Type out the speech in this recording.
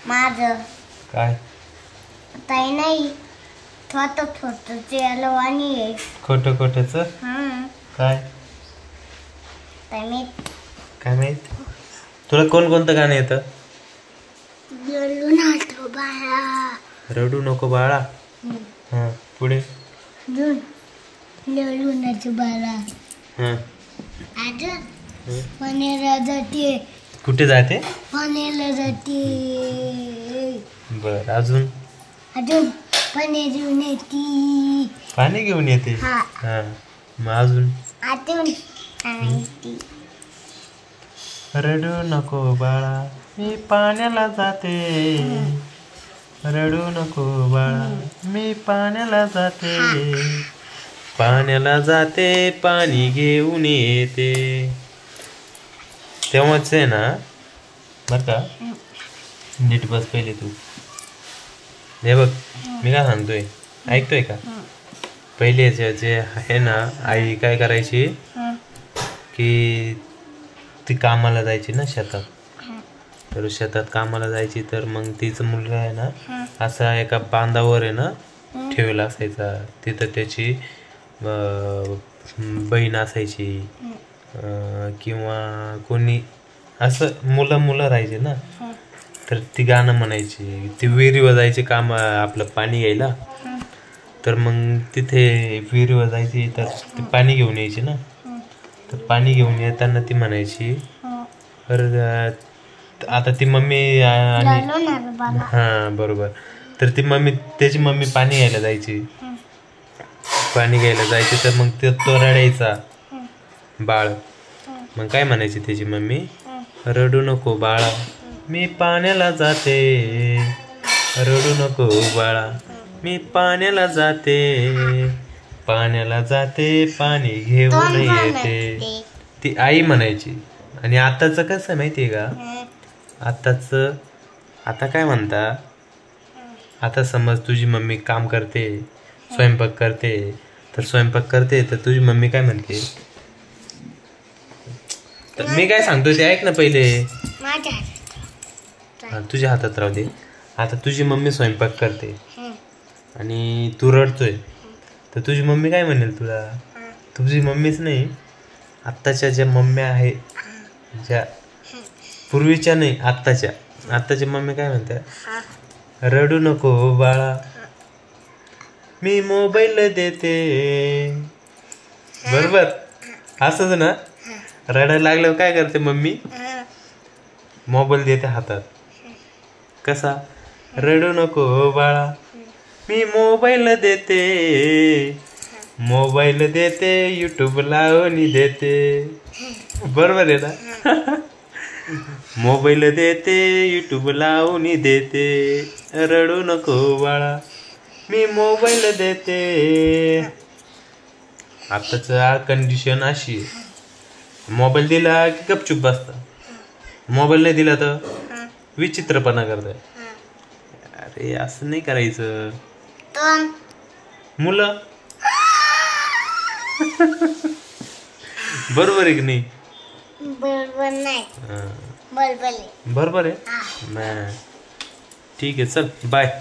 माझं काय ताई नाही थोत थोत चेलो आणि आहे खोटं खोटंच काय ताई मी काय माहित तुला कोणतं गाणं येतं रडू नको बाळा रडू नको बाळा हां पुढे रडू नको बाळा हां अजून पनेरा जाते कुठे जाते पनेरा जाते बर अजून अजून पनीर घेऊन येते पाणी घेऊन येते हा हां मग अजून अजून रडू नको बाळा मी पाण्याला जाते रडू नको बाळा मी पाण्याला जाते पाण्याला जाते पाणी घेऊन येते तेव्हाच आहे ना बर का नीट बस पहिले तू हे बघ मी काय सांगतोय ऐकतोय का पहिले जे आहे ना आई काय करायची की ती कामाला जायची ना शेतात तर शेतात कामाला जायची तर मग तिचा मुलगा आहे ना असा एका बांधावर आहे ना ठेवला असायचा तिथं त्याची बहीण असायची किंवा कोणी असं मुलं राहायचे ना तर ती गाणं म्हणायची ती विहिरीवर जायची काम आपलं पाणी घ्यायला तर मग तिथे विहिरीवर जायची तर ती पाणी घेऊन यायची ना तर पाणी घेऊन येताना ती म्हणायची तर आता ती मम्मी आणि हां बरोबर तर ती त्याची मम्मी पाणी घ्यायला जायची तर मग तो रडायचा बाळ मग काय म्हणायची त्याची मम्मी रडू नको बाळा मी पाण्याला जाते रडू नको बाळा मी पाण्याला जाते पाणी घेऊन येते ती आई म्हणायची आणि आताच कसं माहितीये का आताच आता काय म्हणता आता समज तुझी मम्मी काम करते स्वयंपाक करते तर तुझी मम्मी काय म्हणते तर मी काय सांगतो ते ऐक ना पहिले तुझ्या हातात राहू दे आता तुझी मम्मी स्वयंपाक करते आणि तू रडतोय तर तुझी मम्मी काय म्हणेल तुला तुझी मम्मीच नाही आत्ताच्या ज्या मम्म्या आहे ज्या पूर्वीच्या नाही आत्ताची मम्मी काय म्हणते रडू नको बाळा मी मोबाईल देते बरोबर असंच ना रडायला लागल्यावर काय करते मम्मी मोबाईल देते हातात कसा रडू नको बाळा मी मोबाईल देते यूट्यूब लावून देते बरोबर आहे ना मोबाईल देते यूट्यूब लावून देते रडू नको बाळा मी मोबाईल देते आताच कंडिशन अशी मोबाईल दिला की गपचूप बसता मोबाईल नाही दिला तर विचित्रपणा करताय अरे असं नाही करायचं मुलं बरोबर आहे की नाही बरोबर नाही बरोबर आहे ठीक आहे चल बाय